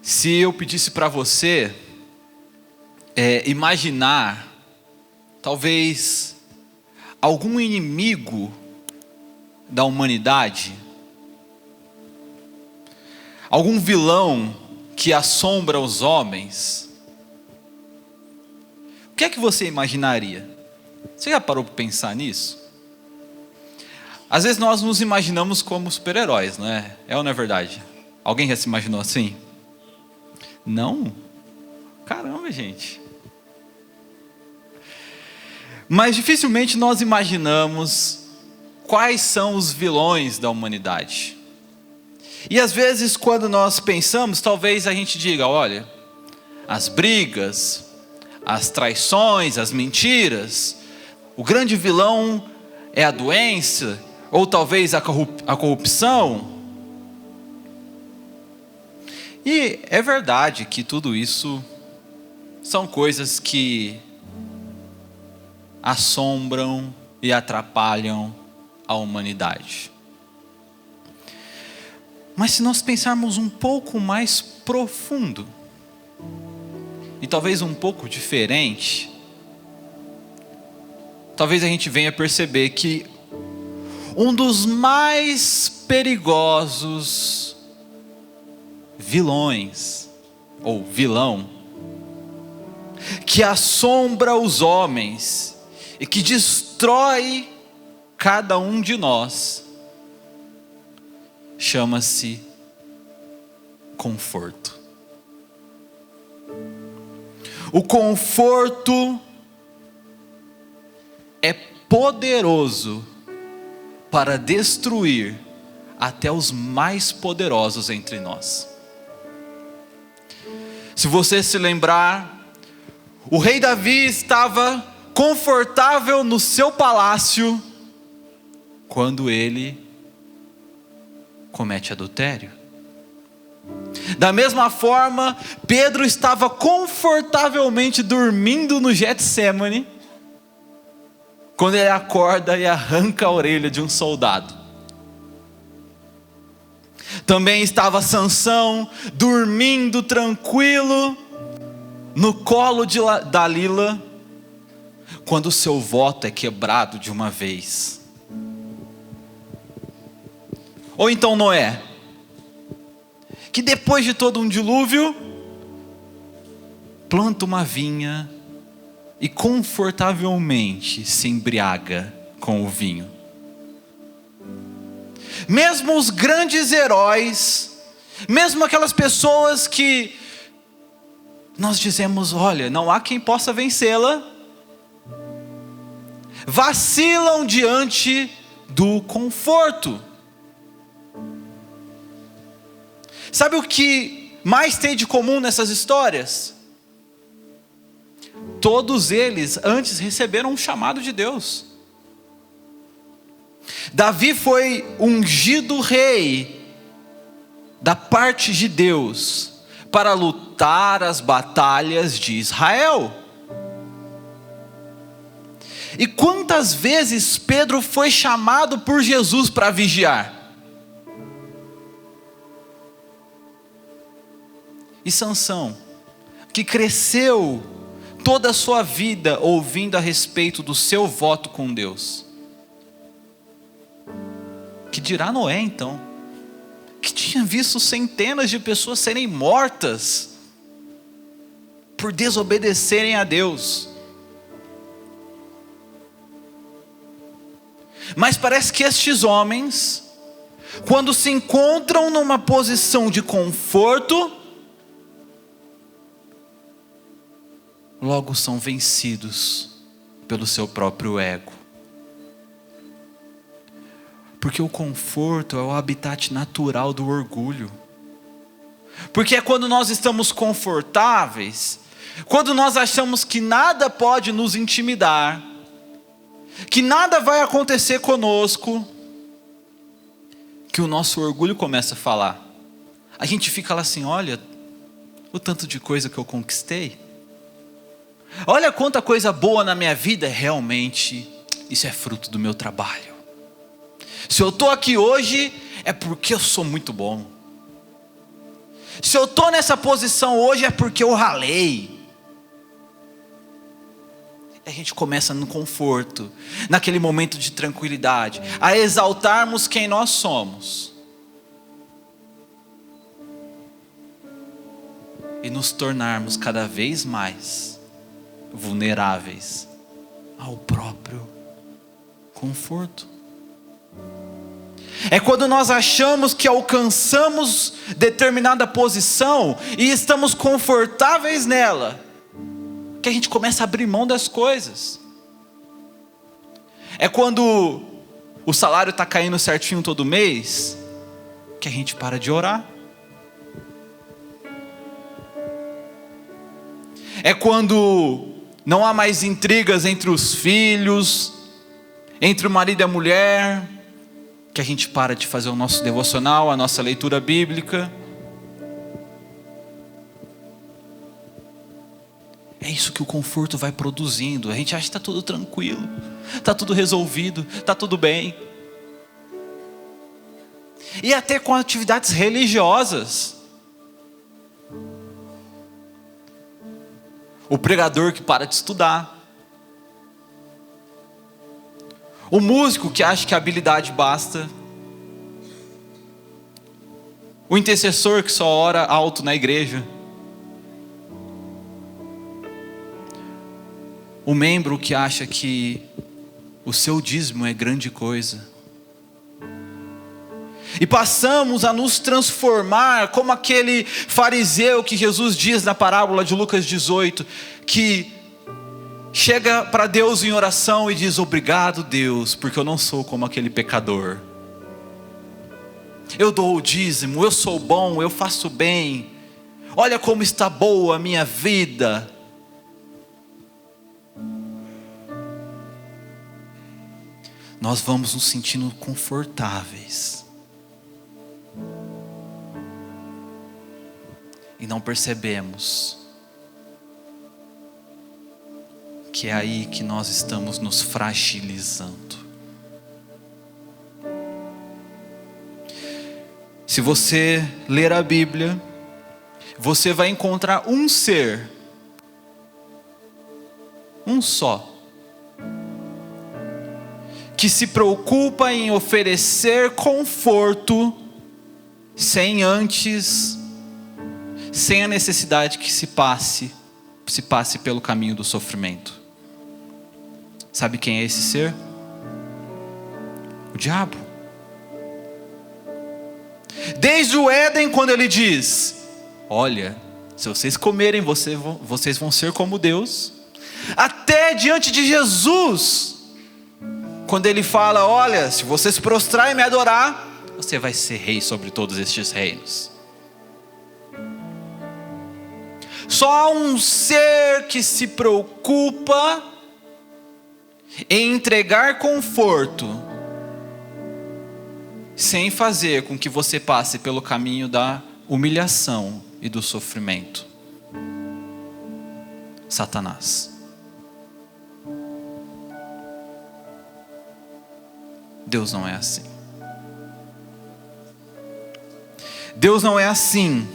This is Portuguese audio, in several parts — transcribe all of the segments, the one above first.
Se eu pedisse para você imaginar, talvez, algum inimigo da humanidade, algum vilão que assombra os homens, o que é que você imaginaria? Você já parou para pensar nisso? Às vezes nós nos imaginamos como super-heróis, não é? É ou não é verdade? Alguém já se imaginou assim? Não? Caramba, gente. Mas dificilmente nós imaginamos quais são os vilões da humanidade. E às vezes quando nós pensamos, talvez a gente diga, olha, as brigas, as traições, as mentiras, o grande vilão é a doença, ou talvez a corrupção. E é verdade que tudo isso são coisas que assombram e atrapalham a humanidade. Mas se nós pensarmos um pouco mais profundo, e talvez um pouco diferente, talvez a gente venha perceber que um dos mais perigosos vilões, ou vilão, que assombra os homens e que destrói cada um de nós, chama-se conforto. O conforto é poderoso para destruir até os mais poderosos entre nós. Se você se lembrar, o rei Davi estava confortável no seu palácio quando ele comete adultério. Da mesma forma, Pedro estava confortavelmente dormindo no Getsêmani quando ele acorda e arranca a orelha de um soldado. Também estava Sansão dormindo tranquilo no colo de Dalila quando o seu voto é quebrado de uma vez. Ou então Noé, que depois de todo um dilúvio, planta uma vinha e confortavelmente se embriaga com o vinho. Mesmo os grandes heróis, mesmo aquelas pessoas que nós dizemos, olha, não há quem possa vencê-la, vacilam diante do conforto. Sabe o que mais tem de comum nessas histórias? Todos eles antes receberam um chamado de Deus. Davi foi ungido rei da parte de Deus para lutar as batalhas de Israel. E quantas vezes Pedro foi chamado por Jesus para vigiar? E Sansão, que cresceu toda a sua vida ouvindo a respeito do seu voto com Deus. Que dirá Noé então, que tinha visto centenas de pessoas serem mortas por desobedecerem a Deus. Mas parece que estes homens, quando se encontram numa posição de conforto, logo são vencidos pelo seu próprio ego. Porque o conforto é o habitat natural do orgulho. Porque é quando nós estamos confortáveis, quando nós achamos que nada pode nos intimidar, que nada vai acontecer conosco, que o nosso orgulho começa a falar. A gente fica lá assim, olha, o tanto de coisa que eu conquistei. Olha quanta coisa boa na minha vida, realmente, isso é fruto do meu trabalho. Se eu estou aqui hoje, é porque eu sou muito bom. Se eu estou nessa posição hoje é porque eu ralei. A gente começa no conforto, naquele momento de tranquilidade, a exaltarmos quem nós somos. E nos tornarmos cada vez mais vulneráveis ao próprio conforto. É quando nós achamos que alcançamos determinada posição e estamos confortáveis nela, que a gente começa a abrir mão das coisas. É quando o salário está caindo certinho todo mês, que a gente para de orar. É quando não há mais intrigas entre os filhos, entre o marido e a mulher, que a gente para de fazer o nosso devocional, a nossa leitura bíblica. É isso que o conforto vai produzindo. A gente acha que está tudo tranquilo, está tudo resolvido, está tudo bem. E até com atividades religiosas. O pregador que para de estudar. O músico que acha que a habilidade basta. O intercessor que só ora alto na igreja. O membro que acha que o seu dízimo é grande coisa. E passamos a nos transformar como aquele fariseu que Jesus diz na parábola de Lucas 18, que chega para Deus em oração e diz: obrigado, Deus, porque eu não sou como aquele pecador. Eu dou o dízimo, eu sou bom, eu faço bem. Olha como está boa a minha vida. Nós vamos nos sentindo confortáveis. E não percebemos que é aí que nós estamos nos fragilizando. Se você ler a Bíblia, você vai encontrar um ser, um só, que se preocupa em oferecer conforto sem a necessidade que se passe pelo caminho do sofrimento. Sabe quem é esse ser? O diabo. Desde o Éden, quando ele diz: olha, se vocês comerem, vocês vão ser como Deus. Até diante de Jesus, quando ele fala: olha, se você se prostrar e me adorar, você vai ser rei sobre todos estes reinos. Só há um ser que se preocupa em entregar conforto, sem fazer com que você passe pelo caminho da humilhação e do sofrimento. Satanás. Deus não é assim. Deus não é assim,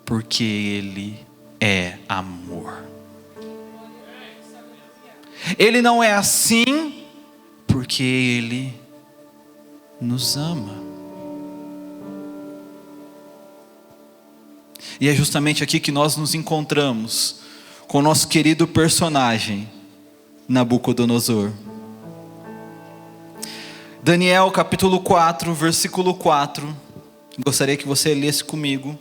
porque Ele é amor. Ele não é assim, porque Ele nos ama. E é justamente aqui que nós nos encontramos com o nosso querido personagem, Nabucodonosor. Daniel capítulo 4, versículo 4. Gostaria que você lesse comigo.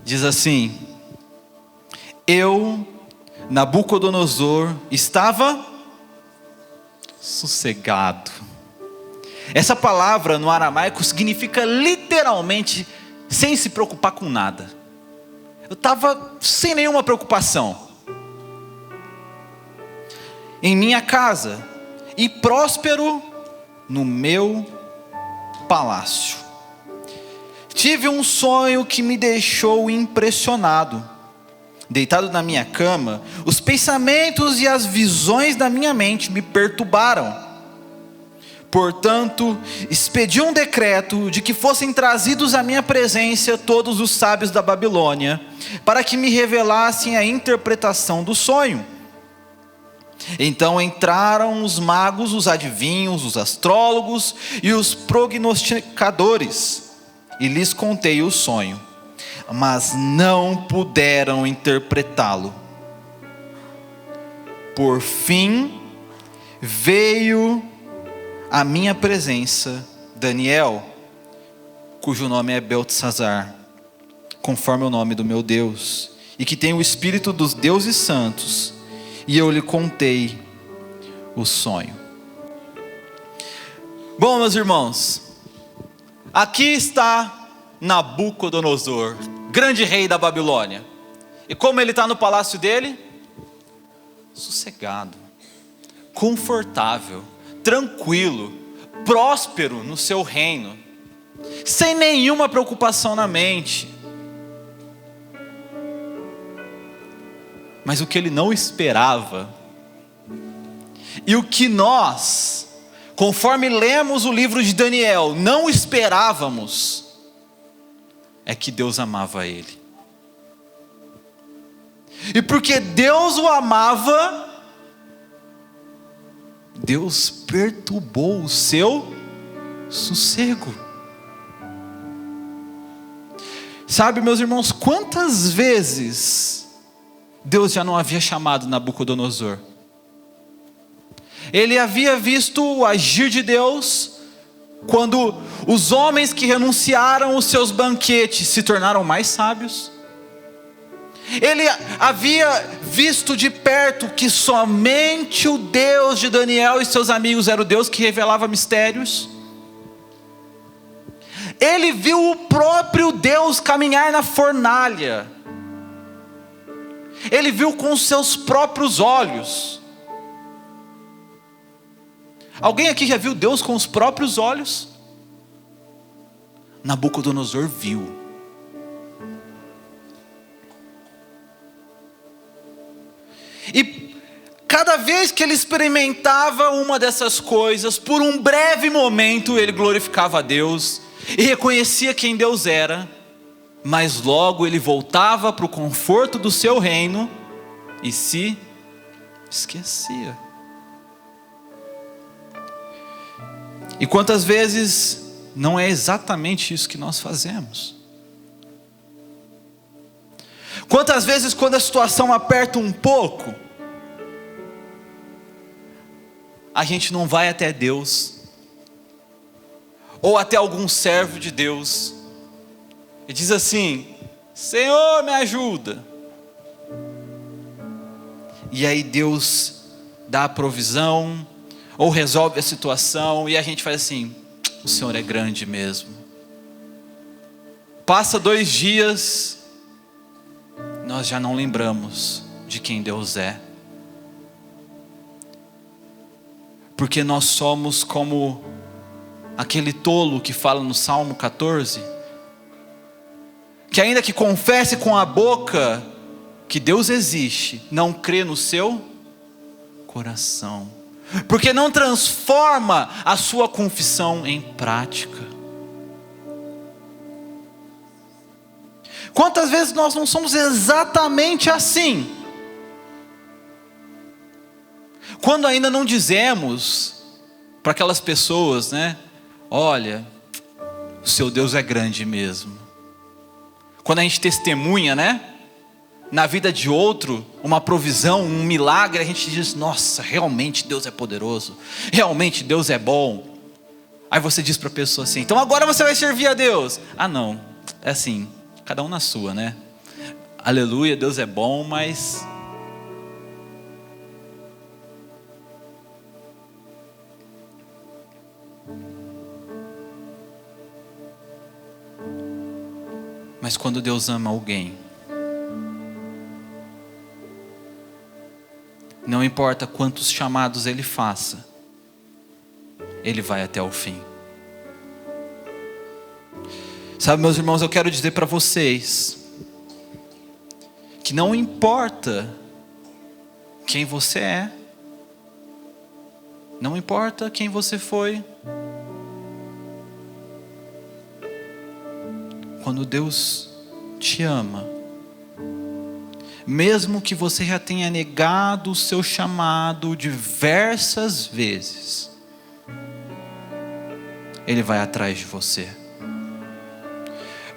Diz assim: eu, Nabucodonosor, estava sossegado. Essa palavra no aramaico significa literalmente sem se preocupar com nada. Eu estava sem nenhuma preocupação. Em minha casa e próspero no meu palácio. Tive um sonho que me deixou impressionado. Deitado na minha cama, os pensamentos e as visões da minha mente me perturbaram. Portanto, expedi um decreto de que fossem trazidos à minha presença todos os sábios da Babilônia, para que me revelassem a interpretação do sonho. Então entraram os magos, os adivinhos, os astrólogos e os prognosticadores, e lhes contei o sonho, mas não puderam interpretá-lo. Por fim, veio à minha presença Daniel, cujo nome é Beltesazar, conforme o nome do meu Deus, e que tem o espírito dos deuses santos, e eu lhe contei o sonho. Bom, meus irmãos, aqui está Nabucodonosor, grande rei da Babilônia. E como ele está no palácio dele? Sossegado, confortável, tranquilo, próspero no seu reino, sem nenhuma preocupação na mente. Mas o que ele não esperava, e o que nós, conforme lemos o livro de Daniel, não esperávamos, é que Deus amava ele. E porque Deus o amava, Deus perturbou o seu sossego. Sabe, meus irmãos, quantas vezes Deus já não havia chamado Nabucodonosor? Ele havia visto o agir de Deus quando os homens que renunciaram os seus banquetes se tornaram mais sábios. Ele havia visto de perto que somente o Deus de Daniel e seus amigos era o Deus que revelava mistérios. Ele viu o próprio Deus caminhar na fornalha. Ele viu com seus próprios olhos. Alguém aqui já viu Deus com os próprios olhos? Nabucodonosor viu. E cada vez que ele experimentava uma dessas coisas, por um breve momento ele glorificava a Deus e reconhecia quem Deus era, mas logo ele voltava para o conforto do seu reino e se esquecia. E quantas vezes não é exatamente isso que nós fazemos? Quantas vezes, quando a situação aperta um pouco, a gente não vai até Deus, ou até algum servo de Deus, e diz assim: Senhor, me ajuda. E aí Deus dá a provisão, ou resolve a situação, e a gente faz assim: o Senhor é grande mesmo. Passa 2 dias, nós já não lembramos de quem Deus é. Porque nós somos como aquele tolo que fala no Salmo 14, que ainda que confesse com a boca que Deus existe, não crê no seu coração, porque não transforma a sua confissão em prática. Quantas vezes nós não somos exatamente assim? Quando ainda não dizemos para aquelas pessoas, né? Olha, o seu Deus é grande mesmo. Quando a gente testemunha, né? Na vida de outro, uma provisão, um milagre, a gente diz: nossa, realmente Deus é poderoso. Realmente Deus é bom. Aí você diz para a pessoa assim: então agora você vai servir a Deus. Ah não, é assim, cada um na sua, né? Aleluia, Deus é bom, mas... Mas quando Deus ama alguém, não importa quantos chamados Ele faça, Ele vai até o fim. Sabe, meus irmãos, eu quero dizer para vocês que não importa quem você é, Não importa quem você foi. Quando Deus te ama, mesmo que você já tenha negado o seu chamado diversas vezes, Ele vai atrás de você.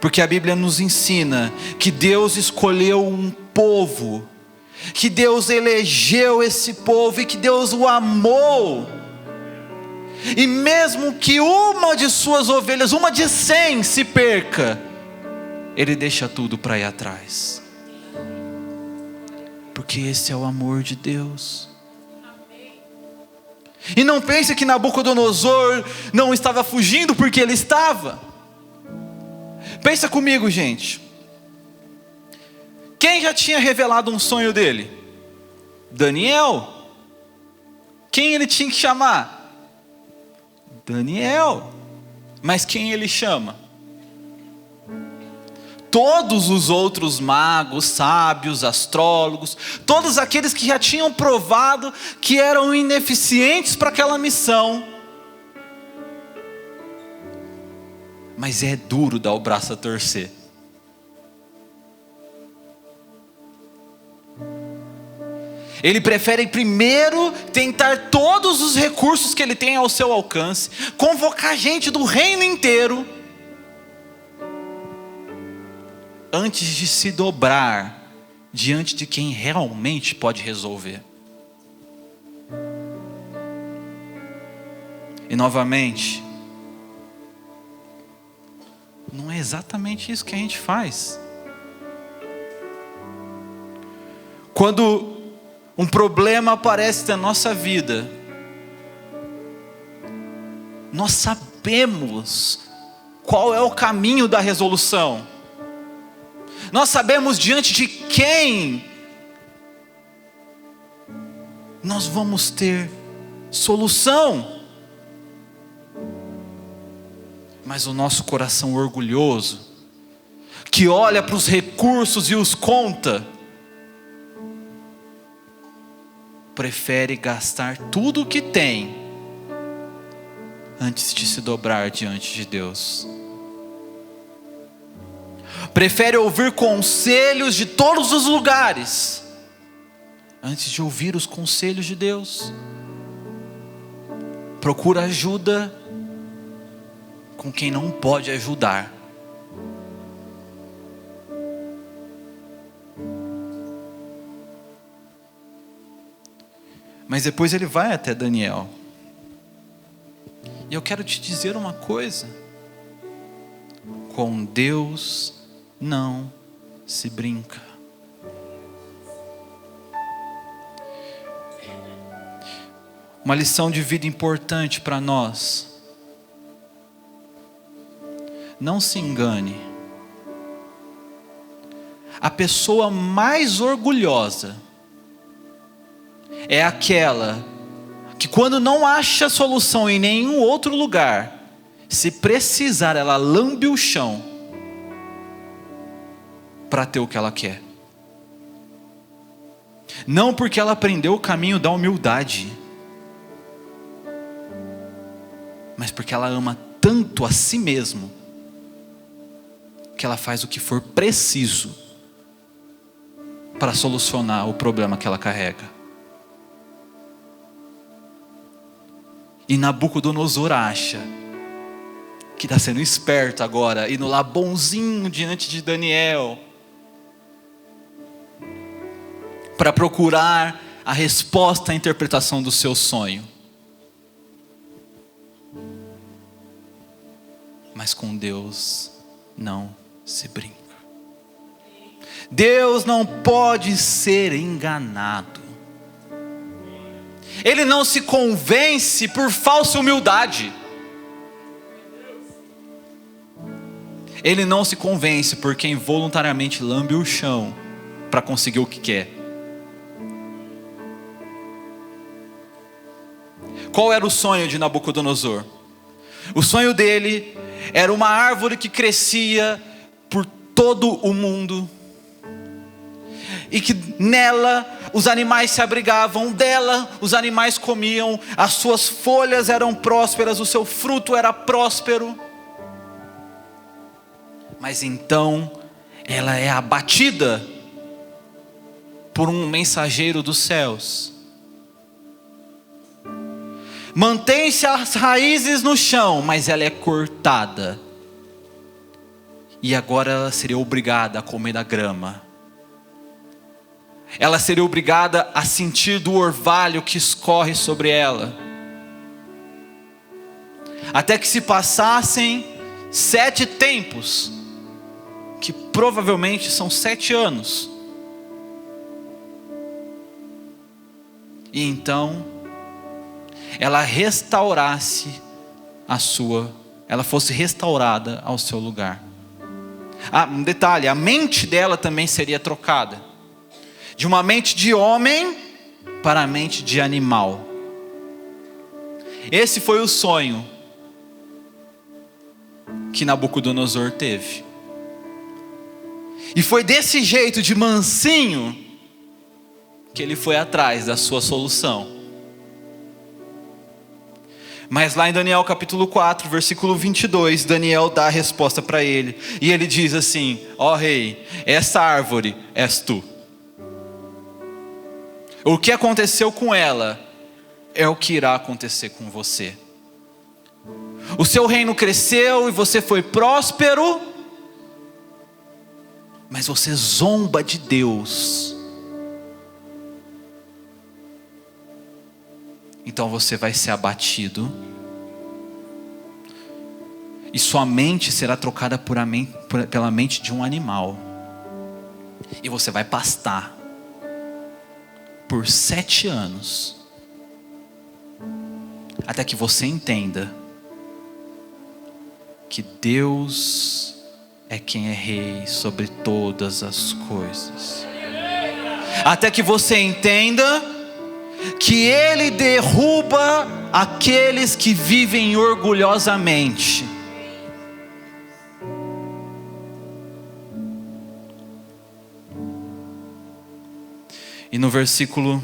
Porque a Bíblia nos ensina que Deus escolheu um povo, que Deus elegeu esse povo e que Deus o amou. E mesmo que uma de suas ovelhas, uma de 100 se perca, Ele deixa tudo para ir atrás. Porque esse é o amor de Deus. E não pense que Nabucodonosor não estava fugindo, porque ele estava. Pensa comigo, gente. Quem já tinha revelado um sonho dele? Daniel. Quem ele tinha que chamar? Daniel. Mas quem ele chama? Todos os outros magos, sábios, astrólogos, todos aqueles que já tinham provado que eram ineficientes para aquela missão. Mas é duro dar o braço a torcer. Ele prefere primeiro tentar todos os recursos que ele tem ao seu alcance, convocar gente do reino inteiro, antes de se dobrar diante de quem realmente pode resolver. E novamente, não é exatamente isso que a gente faz. Quando um problema aparece na nossa vida, nós sabemos qual é o caminho da resolução. Nós sabemos diante de quem nós vamos ter solução. Mas o nosso coração orgulhoso, que olha para os recursos e os conta, prefere gastar tudo o que tem antes de se dobrar diante de Deus. Prefere ouvir conselhos de todos os lugares antes de ouvir os conselhos de Deus. Procura ajuda com quem não pode ajudar. Mas depois ele vai até Daniel. E eu quero te dizer uma coisa: com Deus não se brinca. Uma lição de vida importante para nós. Não se engane. A pessoa mais orgulhosa é aquela que, quando não acha solução em nenhum outro lugar, se precisar, ela lambe o chão para ter o que ela quer. Não porque ela aprendeu o caminho da humildade, mas porque ela ama tanto a si mesma, que ela faz o que for preciso para solucionar o problema que ela carrega. E Nabucodonosor acha que está sendo esperto agora, indo lá bonzinho diante de Daniel, para procurar a resposta à interpretação do seu sonho. Mas com Deus não se brinca. Deus não pode ser enganado. Ele não se convence por falsa humildade. Ele não se convence por quem voluntariamente lambe o chão para conseguir o que quer. Qual era o sonho de Nabucodonosor? O sonho dele era uma árvore que crescia por todo o mundo, e que nela os animais se abrigavam, dela os animais comiam, as suas folhas eram prósperas, o seu fruto era próspero. Mas então ela é abatida por um mensageiro dos céus. Mantém-se as raízes no chão, mas ela é cortada. E agora ela seria obrigada a comer da grama. Ela seria obrigada a sentir do orvalho que escorre sobre ela. Até que se passassem 7 tempos, que provavelmente são 7 anos. E então ela restaurasse ela fosse restaurada ao seu lugar. Um detalhe, a mente dela também seria trocada. De uma mente de homem para a mente de animal. Esse foi o sonho que Nabucodonosor teve. E foi desse jeito, de mansinho, que ele foi atrás da sua solução. Mas lá em Daniel capítulo 4, versículo 22, Daniel dá a resposta para ele. E ele diz assim: ó rei, essa árvore és tu. O que aconteceu com ela é o que irá acontecer com você. O seu reino cresceu e você foi próspero, mas você zomba de Deus. Então você vai ser abatido. E sua mente será trocada pela mente de um animal. E você vai pastar por 7 anos. Até que você entenda que Deus é quem é rei sobre todas as coisas. Até que você entenda que Ele derruba aqueles que vivem orgulhosamente. E no versículo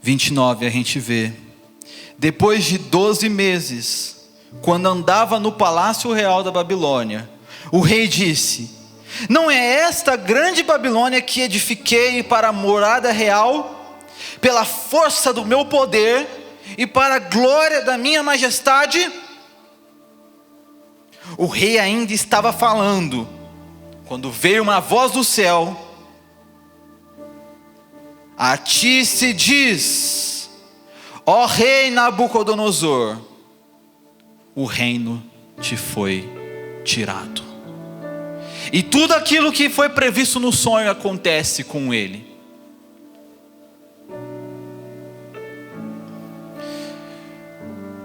29 a gente vê: depois de 12 meses, quando andava no palácio real da Babilônia, o rei disse: não é esta grande Babilônia que edifiquei para a morada real, pela força do meu poder e para a glória da minha majestade? O rei ainda estava falando, quando veio uma voz do céu: a ti se diz, ó rei Nabucodonosor, o reino te foi tirado. E tudo aquilo que foi previsto no sonho acontece com ele.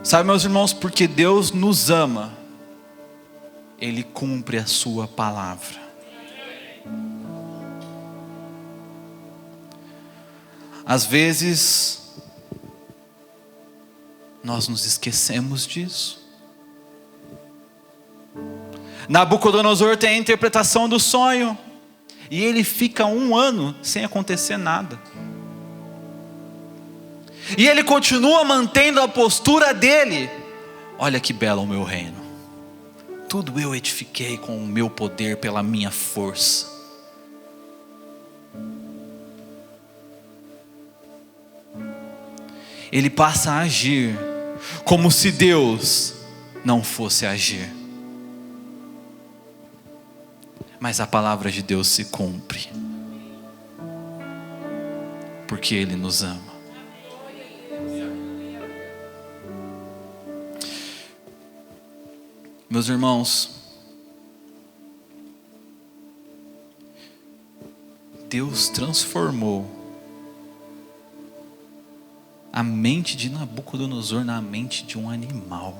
Sabe, meus irmãos, porque Deus nos ama, Ele cumpre a sua palavra. Às vezes nós nos esquecemos disso. Nabucodonosor tem a interpretação do sonho, e ele fica 1 ano sem acontecer nada. E ele continua mantendo a postura dele: olha que belo o meu reino, tudo eu edifiquei com o meu poder, pela minha força. Ele passa a agir como se Deus não fosse agir. Mas a palavra de Deus se cumpre, porque Ele nos ama. Meus irmãos, Deus transformou a mente de Nabucodonosor na mente de um animal.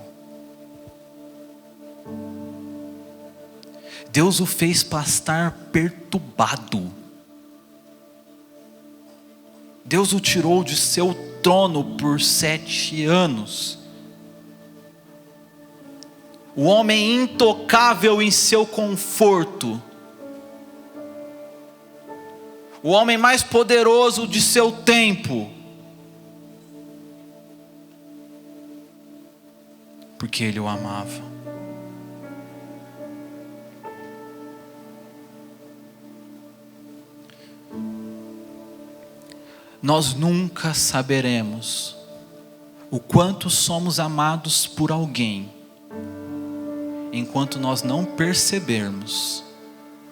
Deus o fez pastar perturbado. Deus o tirou de seu trono por 7 anos. O homem intocável em seu conforto. o homem mais poderoso de seu tempo, porque ele o amava. Nós nunca saberemos o quanto somos amados por alguém, enquanto nós não percebermos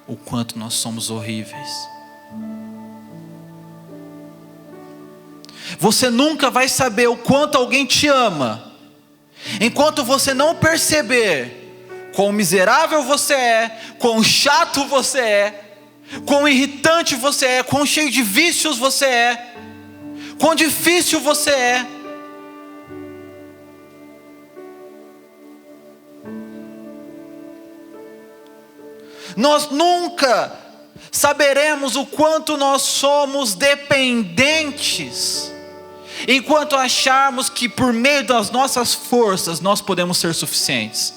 o quanto nós somos horríveis. Você nunca vai saber o quanto alguém te ama, enquanto você não perceber quão miserável você é, quão chato você é, quão irritante você é, quão cheio de vícios você é, quão difícil você é. Nós nunca saberemos o quanto nós somos dependentes, enquanto acharmos que por meio das nossas forças nós podemos ser suficientes.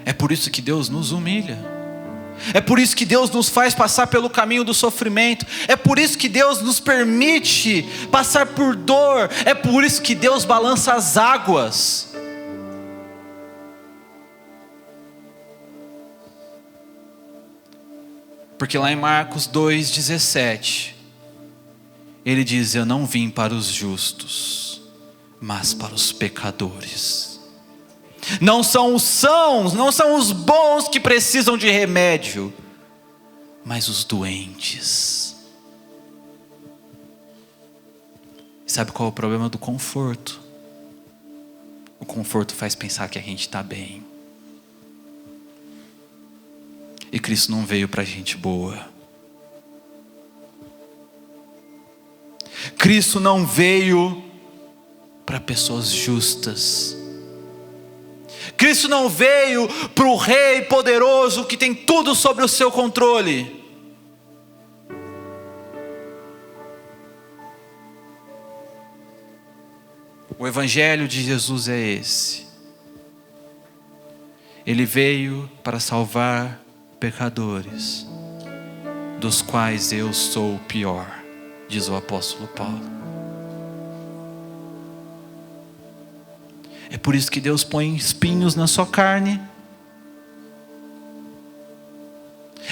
É por isso que Deus nos humilha. É por isso que Deus nos faz passar pelo caminho do sofrimento. É por isso que Deus nos permite passar por dor. É por isso que Deus balança as águas. Porque lá em Marcos 2,17, ele diz: eu não vim para os justos, mas para os pecadores. Não são os sãos, não são os bons que precisam de remédio, mas os doentes. Sabe qual é o problema do conforto? O conforto faz pensar que a gente está bem. E Cristo não veio para gente boa. Cristo não veio para pessoas justas. Cristo não veio para o rei poderoso que tem tudo sobre o seu controle. O evangelho de Jesus é esse. Ele veio para salvar pecadores, dos quais eu sou o pior, diz o apóstolo Paulo. É por isso que Deus põe espinhos na sua carne.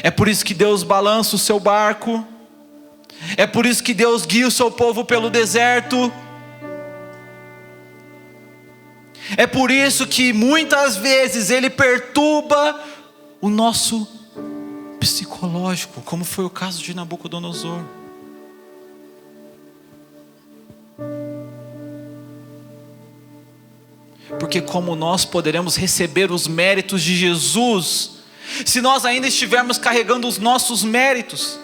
É por isso que Deus balança o seu barco. É por isso que Deus guia o seu povo pelo deserto. É por isso que muitas vezes Ele perturba o nosso psicológico, como foi o caso de Nabucodonosor. Porque como nós poderemos receber os méritos de Jesus, se nós ainda estivermos carregando os nossos méritos?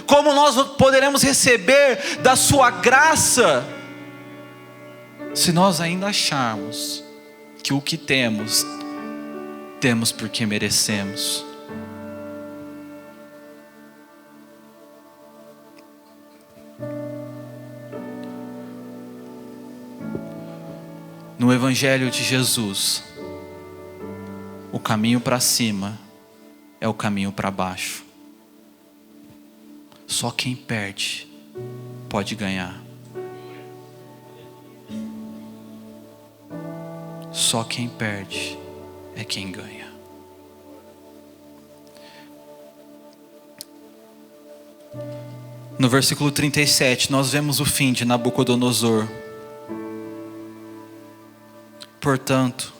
Como nós poderemos receber da sua graça, se nós ainda acharmos que o que temos, temos porque merecemos? No Evangelho de Jesus, o caminho para cima é o caminho para baixo. Só quem perde pode ganhar. Só quem perde é quem ganha. No versículo 37, nós vemos o fim de Nabucodonosor. Portanto,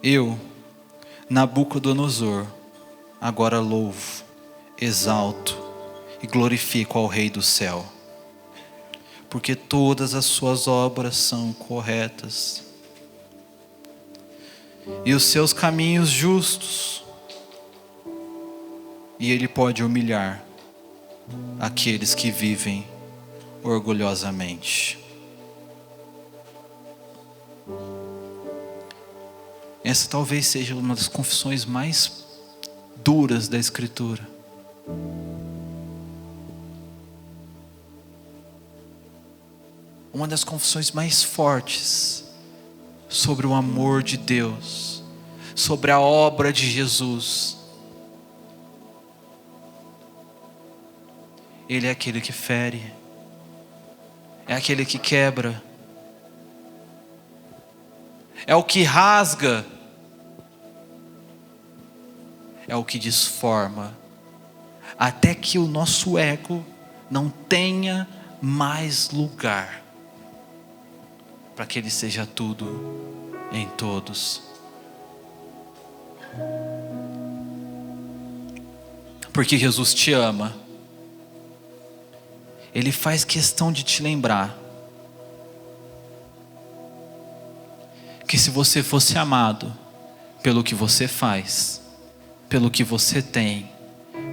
eu, Nabucodonosor, agora louvo, exalto e glorifico ao Rei do céu, porque todas as suas obras são corretas, e os seus caminhos justos, e Ele pode humilhar aqueles que vivem orgulhosamente. Essa talvez seja uma das confissões mais duras da Escritura. Uma das confissões mais fortes sobre o amor de Deus, sobre a obra de Jesus. Ele é aquele que fere, é aquele que quebra, é o que rasga, é o que desforma, até que o nosso ego não tenha mais lugar, para que Ele seja tudo em todos. Porque Jesus te ama, Ele faz questão de te lembrar que se você fosse amado pelo que você faz, pelo que você tem,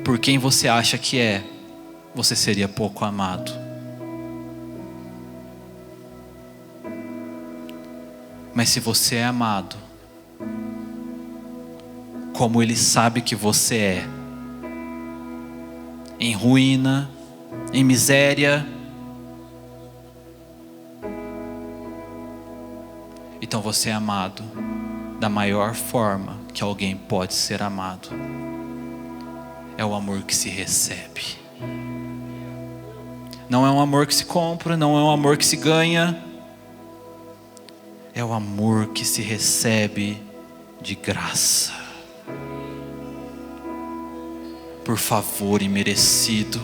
por quem você acha que é, você seria pouco amado. Mas se você é amado como Ele sabe que você é, em ruína, em miséria, então você é amado da maior forma que alguém pode ser amado. É o amor que se recebe. Não é um amor que se compra, não é um amor que se ganha. É o amor que se recebe de graça, por favor imerecido.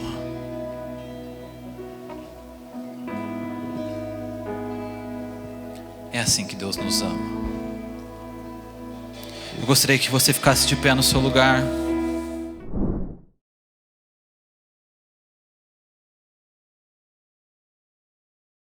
É assim que Deus nos ama. Eu gostaria que você ficasse de pé no seu lugar.